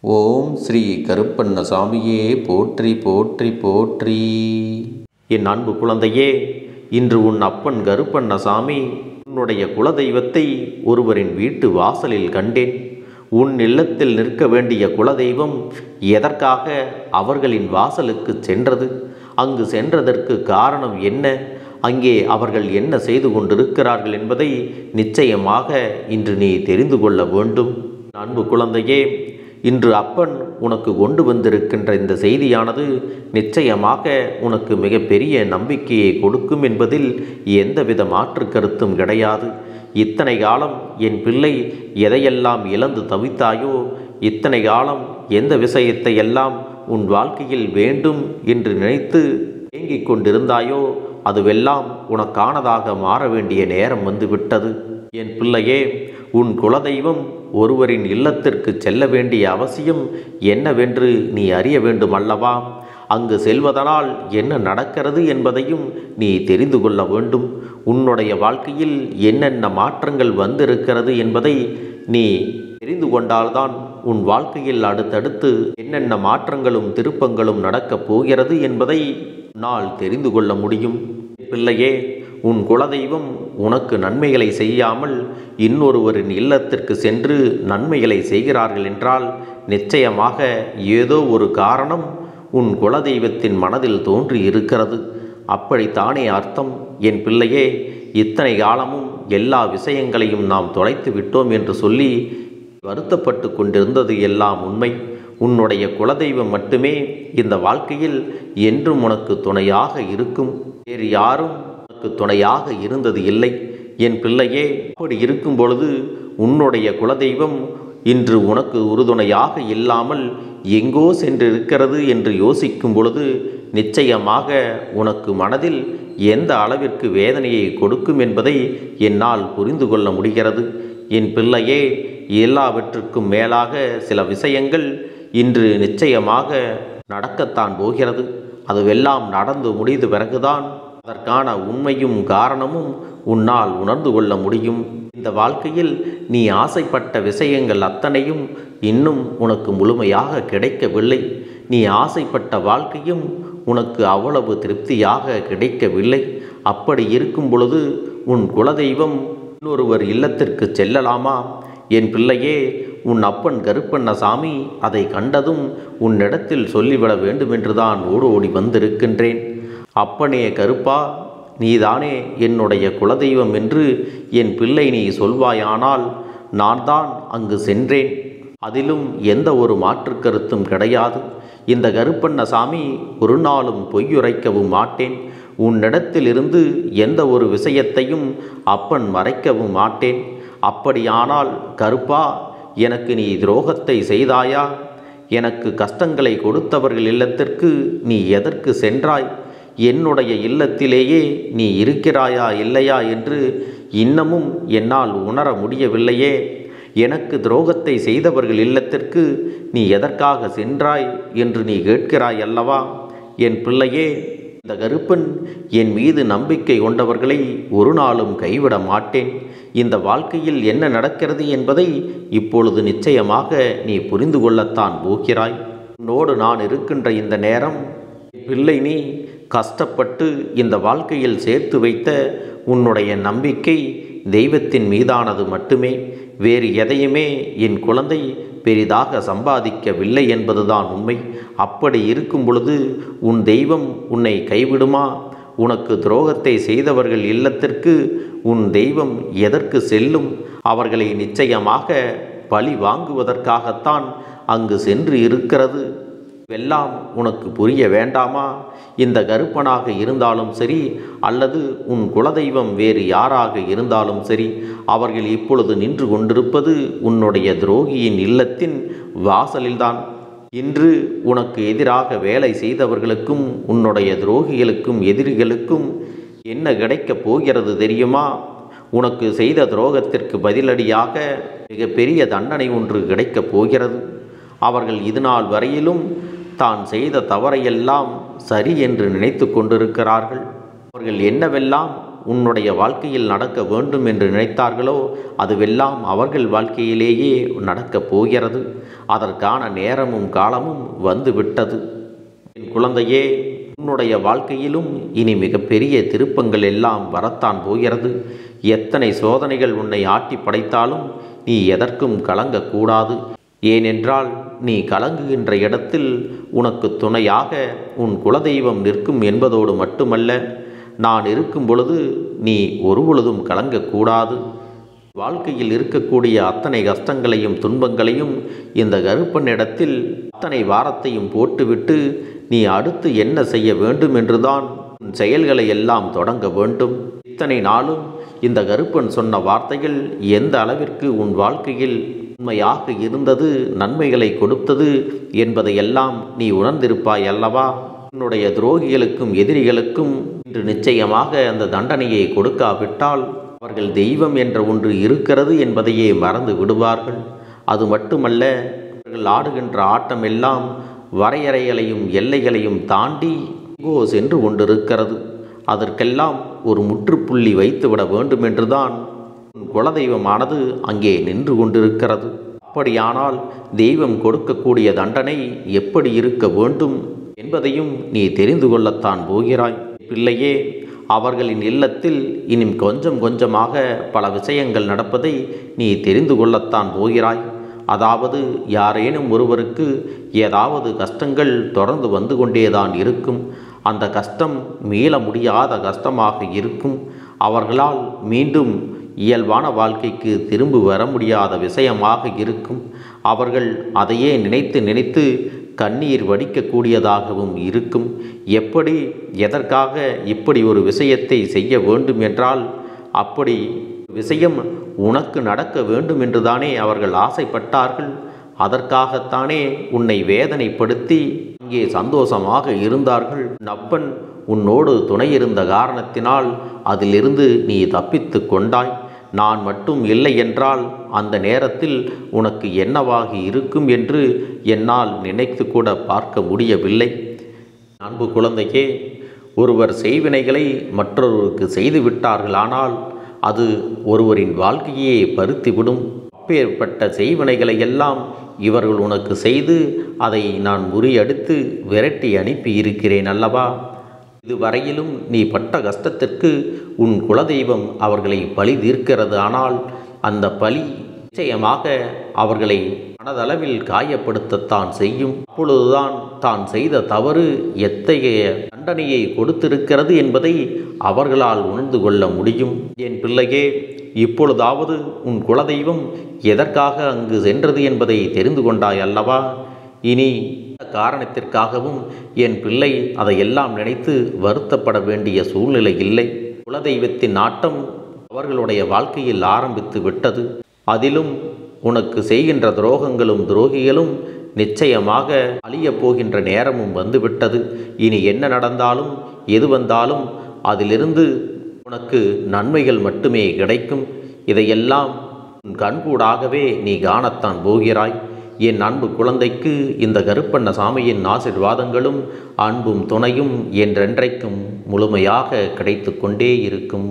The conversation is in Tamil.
ஓம் ஸ்ரீ கருப்பண்ணசாமியே போற்றி போற்றி போற்றி. என் அன்பு குழந்தையே, இன்று உன் அப்பன் கருப்பண்ணசாமி உன்னுடைய குலதெய்வத்தை ஒருவரின் வீட்டு வாசலில் கண்டேன். உன் இல்லத்தில் நிற்க வேண்டிய குலதெய்வம் எதற்காக அவர்களின் வாசலுக்கு சென்றது? அங்கு சென்றதற்கு காரணம் என்ன? அங்கே அவர்கள் என்ன செய்து கொண்டிருக்கிறார்கள் என்பதை நிச்சயமாக இன்று நீ தெரிந்து கொள்ள வேண்டும். அன்பு குழந்தையே, இன்று அப்பன் உனக்கு கொண்டு வந்திருக்கின்ற இந்த செய்தியானது நிச்சயமாக உனக்கு மிகப்பெரிய நம்பிக்கையை கொடுக்கும் என்பதில் எந்தவித மாற்று கருத்தும் கிடையாது. இத்தனை காலம் என் பிள்ளை எதையெல்லாம் இழந்து தவித்தாயோ, இத்தனை காலம் எந்த விஷயத்தை எல்லாம் உன் வாழ்க்கையில் வேண்டும் என்று நினைத்து ஏங்கிக் கொண்டிருந்தாயோ, அதுவெல்லாம் உனக்கானதாக மாற வேண்டிய நேரம் வந்துவிட்டது. என் பிள்ளையே, உன் குலதெய்வம் ஒருவரின் இல்லத்திற்கு செல்ல வேண்டிய அவசியம் என்னவென்று நீ அறிய வேண்டும் அல்லவா? அங்கு செல்வதனால் என்ன நடக்கிறது என்பதையும் நீ தெரிந்து கொள்ள வேண்டும். உன்னுடைய வாழ்க்கையில் என்னென்ன மாற்றங்கள் வந்திருக்கிறது என்பதை நீ தெரிந்து கொண்டால்தான் உன் வாழ்க்கையில் அடுத்தடுத்து என்னென்ன மாற்றங்களும் திருப்பங்களும் நடக்கப் போகிறது என்பதை உன்னால் தெரிந்து கொள்ள முடியும். பிள்ளையே, உன் குலதெய்வம் உனக்கு நன்மைகளை செய்யாமல் இன்னொருவரின் இல்லத்திற்கு சென்று நன்மைகளை செய்கிறார்கள் என்றால் நிச்சயமாக ஏதோ ஒரு காரணம் உன் குலதெய்வத்தின் மனதில் தோன்றி இருக்கிறது. அப்படித்தானே அர்த்தம்? என் பிள்ளையே, இத்தனை காலமும் எல்லா விஷயங்களையும் நாம் தொலைத்து விட்டோம் என்று சொல்லி வருத்தப்பட்டு கொண்டிருந்தது எல்லாம் உண்மை. உன்னுடைய குலதெய்வம் மட்டுமே இந்த வாழ்க்கையில் என்றும் உனக்கு துணையாக இருக்கும். வேறு யாரும் உனக்கு துணையாக இருந்தது இல்லை. என் பிள்ளையே, அப்படி இருக்கும் பொழுது உன்னுடைய குலதெய்வம் இன்று உனக்கு உறுதுணையாக இல்லாமல் எங்கோ சென்றிருக்கிறது என்று யோசிக்கும் பொழுது நிச்சயமாக உனக்கு மனதில் எந்த அளவிற்கு வேதனையை கொடுக்கும் என்பதை என்னால் புரிந்து கொள்ள முடிகிறது. என் பிள்ளையே, எல்லாவற்றுக்கும் மேலாக சில விஷயங்கள் இன்று நிச்சயமாக நடக்கத்தான் போகிறது. அதுவெல்லாம் நடந்து முடிந்த பிறகுதான் அதற்கான உண்மையும் காரணமும் உன்னால் உணர்ந்து கொள்ள முடியும். இந்த வாழ்க்கையில் நீ ஆசைப்பட்ட விஷயங்கள் அத்தனையும் இன்னும் உனக்கு முழுமையாக கிடைக்கவில்லை. நீ ஆசைப்பட்ட வாழ்க்கையும் உனக்கு அவ்வளவு திருப்தியாக கிடைக்கவில்லை. அப்படி இருக்கும் பொழுது உன் குலதெய்வம் இன்னொருவர் இல்லத்திற்கு செல்லலாமா? என் பிள்ளையே, உன் அப்பன் கருப்பண்ணசாமி அதை கண்டதும் உன்னிடத்தில் சொல்லிவிட வேண்டுமென்றுதான் ஓடோடி வந்திருக்கின்றேன். அப்பனே கருப்பா, நீதானே என்னுடைய குலதெய்வம் என்று என் பிள்ளை நீ சொல்வாயானால் நான் தான் அங்கு சென்றேன். அதிலும் எந்த ஒரு மாற்று கருத்தும் கிடையாது. இந்த கருப்பண்ணசாமி ஒரு நாளும் பொய்யுரைக்கவும் மாட்டேன். உன்னிடத்திலிருந்து எந்த ஒரு விஷயத்தையும் அப்பன் மறைக்கவும் மாட்டேன். அப்படியானால் கருப்பா, எனக்கு நீ துரோகத்தை செய்தாயா? எனக்கு கஷ்டங்களை கொடுத்தவர்கள் இல்லத்திற்கு நீ எதற்கு சென்றாய்? என்னுடைய இல்லத்திலேயே நீ இருக்கிறாயா இல்லையா என்று இன்னமும் என்னால் உணர முடியவில்லையே. எனக்கு துரோகத்தை செய்தவர்கள் இல்லத்திற்கு நீ எதற்காக சென்றாய் என்று நீ கேட்கிறாய் அல்லவா? என் பிள்ளையே, இந்த கருப்பன் என் மீது நம்பிக்கை கொண்டவர்களை ஒரு நாளும் கைவிட மாட்டேன். இந்த வாழ்க்கையில் என்ன நடக்கிறது என்பதை இப்பொழுது நிச்சயமாக நீ புரிந்து கொள்ளத்தான் போகிறாய். உன்னோடு நான் இருக்கின்ற இந்த நேரம் பிள்ளை, நீ கஷ்டப்பட்டு இந்த வாழ்க்கையில் சேர்த்து வைத்த உன்னுடைய நம்பிக்கை தெய்வத்தின் மீதானது மட்டுமே. வேறு எதையுமே என் குழந்தை பெரிதாக சம்பாதிக்கவில்லை என்பதுதான் உண்மை. அப்படி இருக்கும் பொழுது உன் தெய்வம் உன்னை கைவிடுமா? உனக்கு துரோகத்தை செய்தவர்கள் இல்லத்திற்கு உன் தெய்வம் எதற்கு செல்லும்? அவர்களை நிச்சயமாக பழி வாங்குவதற்காகத்தான் அங்கு சென்று இருக்கிறது. எல்லாம் உனக்கு புரிய வேண்டாமா? இந்த கருப்பனாக இருந்தாலும் சரி, அல்லது உன் குலதெய்வம் வேறு யாராக இருந்தாலும் சரி, அவர்கள் இப்பொழுது நின்று கொண்டிருப்பது உன்னுடைய துரோகியின் இல்லத்தின் வாசலில்தான். இன்று உனக்கு எதிராக வேலை செய்தவர்களுக்கும் உன்னுடைய துரோகிகளுக்கும் எதிரிகளுக்கும் என்ன கிடைக்கப் போகிறது தெரியுமா? உனக்கு செய்த துரோகத்திற்கு பதிலடியாக மிகப்பெரிய தண்டனை ஒன்று கிடைக்கப் போகிறது. அவர்கள் இதுநாள் வரையிலும் தான் செய்த தவறையெல்லாம் சரி என்று நினைத்து கொண்டிருக்கிறார்கள். அவர்கள் என்னவெல்லாம் உன்னுடைய வாழ்க்கையில் நடக்க வேண்டும் என்று நினைத்தார்களோ அதுவெல்லாம் அவர்கள் வாழ்க்கையிலேயே நடக்கப் போகிறது. அதற்கான நேரமும் காலமும் வந்துவிட்டது. என் குழந்தையே, உன்னுடைய வாழ்க்கையிலும் இனி மிகப்பெரிய திருப்பங்கள் எல்லாம் வரத்தான் போகிறது. எத்தனை சோதனைகள் உன்னை ஆட்டி படைத்தாலும் நீ எதற்கும் கலங்கக்கூடாது. ஏனென்றால் நீ கலங்குகின்ற இடத்தில் உனக்கு துணையாக உன் குலதெய்வம் நிற்கும் என்பதோடு மட்டுமல்ல, நான் இருக்கும் பொழுது நீ ஒருபொழுதும் கலங்கக்கூடாது. வாழ்க்கையில் இருக்கக்கூடிய அத்தனை கஷ்டங்களையும் துன்பங்களையும் இந்த கருப்பனிடத்தில் அத்தனை வாரத்தையும் போட்டுவிட்டு நீ அடுத்து என்ன செய்ய வேண்டும் என்றுதான் உன் செயல்களை எல்லாம் தொடங்க வேண்டும். இத்தனை நாளும் இந்த கருப்பன் சொன்ன வார்த்தைகள் எந்த அளவிற்கு உன் வாழ்க்கையில் உண்மையாக இருந்தது, நன்மைகளை கொடுத்தது என்பதையெல்லாம் நீ உணர்ந்திருப்பாய் அல்லவா? உன்னுடைய துரோகிகளுக்கும் எதிரிகளுக்கும் இன்று நிச்சயமாக அந்த தண்டனையை கொடுக்காவிட்டால் அவர்கள் தெய்வம் என்ற ஒன்று இருக்கிறது என்பதையே மறந்து விடுவார்கள். அது மட்டுமல்ல, அவர்கள் ஆடுகின்ற ஆட்டம் எல்லாம் வரையறைகளையும் எல்லைகளையும் தாண்டி சென்று கொண்டிருக்கிறது. அதற்கெல்லாம் ஒரு முற்றுப்புள்ளி வைத்துவிட வேண்டும் என்றுதான் குலதெய்வமானது அங்கே நின்று கொண்டிருக்கிறது. அப்படியானால் தெய்வம் கொடுக்கக்கூடிய தண்டனை எப்படி இருக்க வேண்டும் என்பதையும் நீ தெரிந்து கொள்ளத்தான் போகிறாய். பிள்ளையே, அவர்களின் இல்லத்தில் இனியும் கொஞ்சம் கொஞ்சமாக பல விஷயங்கள் நடப்பதை நீ தெரிந்து கொள்ளத்தான் போகிறாய். அதாவது யாரேனும் ஒருவருக்கு ஏதாவது கஷ்டங்கள் தொடர்ந்து வந்து கொண்டேதான் இருக்கும். அந்த கஷ்டம் மீள முடியாத கஷ்டமாக இருக்கும். அவர்களால் மீண்டும் இயல்பான வாழ்க்கைக்கு திரும்பி வர முடியாத விஷயமாக இருக்கும். அவர்கள் அதையே நினைத்து நினைத்து கண்ணீர் வடிக்கக்கூடியதாகவும் இருக்கும். எப்படி, எதற்காக இப்படி ஒரு விஷயத்தை செய்ய வேண்டும் என்றால் அப்படி விஷயம் உனக்கு நடக்க வேண்டும் என்றுதானே அவர்கள் ஆசைப்பட்டார்கள். அதற்காகத்தானே உன்னை வேதனைப்படுத்தி அங்கே சந்தோஷமாக இருந்தார்கள். அப்பன் உன்னோடு துணையிருந்த காரணத்தினால் அதிலிருந்து நீ தப்பித்து கொண்டாய். நான் மட்டும் இல்லை என்றால் அந்த நேரத்தில் உனக்கு என்னவாகி இருக்கும் என்று என்னால் நினைத்து கூட பார்க்க முடியவில்லை. அன்பு குழந்தையே, ஒருவர் செய்வினைகளை மற்றொருவருக்கு செய்து விட்டார்களானால் அது ஒருவரின் வாழ்க்கையே பருத்திவிடும். அப்பேற்பட்ட செய்வினைகளை எல்லாம் இவர்கள் உனக்கு செய்து அதை நான் முறியடித்து விரட்டி அனுப்பி இருக்கிறேன் அல்லவா? இதுவரையிலும் நீ பட்ட கஷ்டத்திற்கு உன் குலதெய்வம் அவர்களை பழி தீர்க்கிறது. ஆனால் அந்த பழி நிச்சயமாக அவர்களை மனதளவில் காயப்படுத்தத்தான் செய்யும். அப்பொழுதுதான் தான் செய்த தவறு எத்தகைய தண்டனையை கொடுத்திருக்கிறது என்பதை அவர்களால் உணர்ந்து கொள்ள முடியும். என் பிள்ளையே, இப்பொழுதாவது உன் குலதெய்வம் எதற்காக அங்கு சென்றது என்பதை தெரிந்து கொண்டாய் அல்லவா? இனி காரணத்திற்காகவும் என் பிள்ளை அதையெல்லாம் நினைத்து வருத்தப்பட வேண்டிய சூழ்நிலை இல்லை. குலதெய்வத்தின் நாட்டம் அவர்களுடைய வாழ்க்கையில் ஆரம்பித்து விட்டது. அதிலும் உனக்கு செய்கின்ற துரோகங்களும் துரோகிகளும் நிச்சயமாக அழியப் போகின்ற நேரமும் வந்துவிட்டது. இனி என்ன நடந்தாலும் எது வந்தாலும் அதிலிருந்து உனக்கு நன்மைகள் மட்டுமே கிடைக்கும். இதையெல்லாம் உன் கண்கூடாகவே நீ காணத்தான் போகிறாய். என் அன்பு குழந்தைக்கு இந்த கருப்பண்ணசாமியின் ஆசீர்வாதங்களும் அன்பும் துணையும் என்றென்றைக்கும் முழுமையாக கிடைத்து கொண்டே இருக்கும்.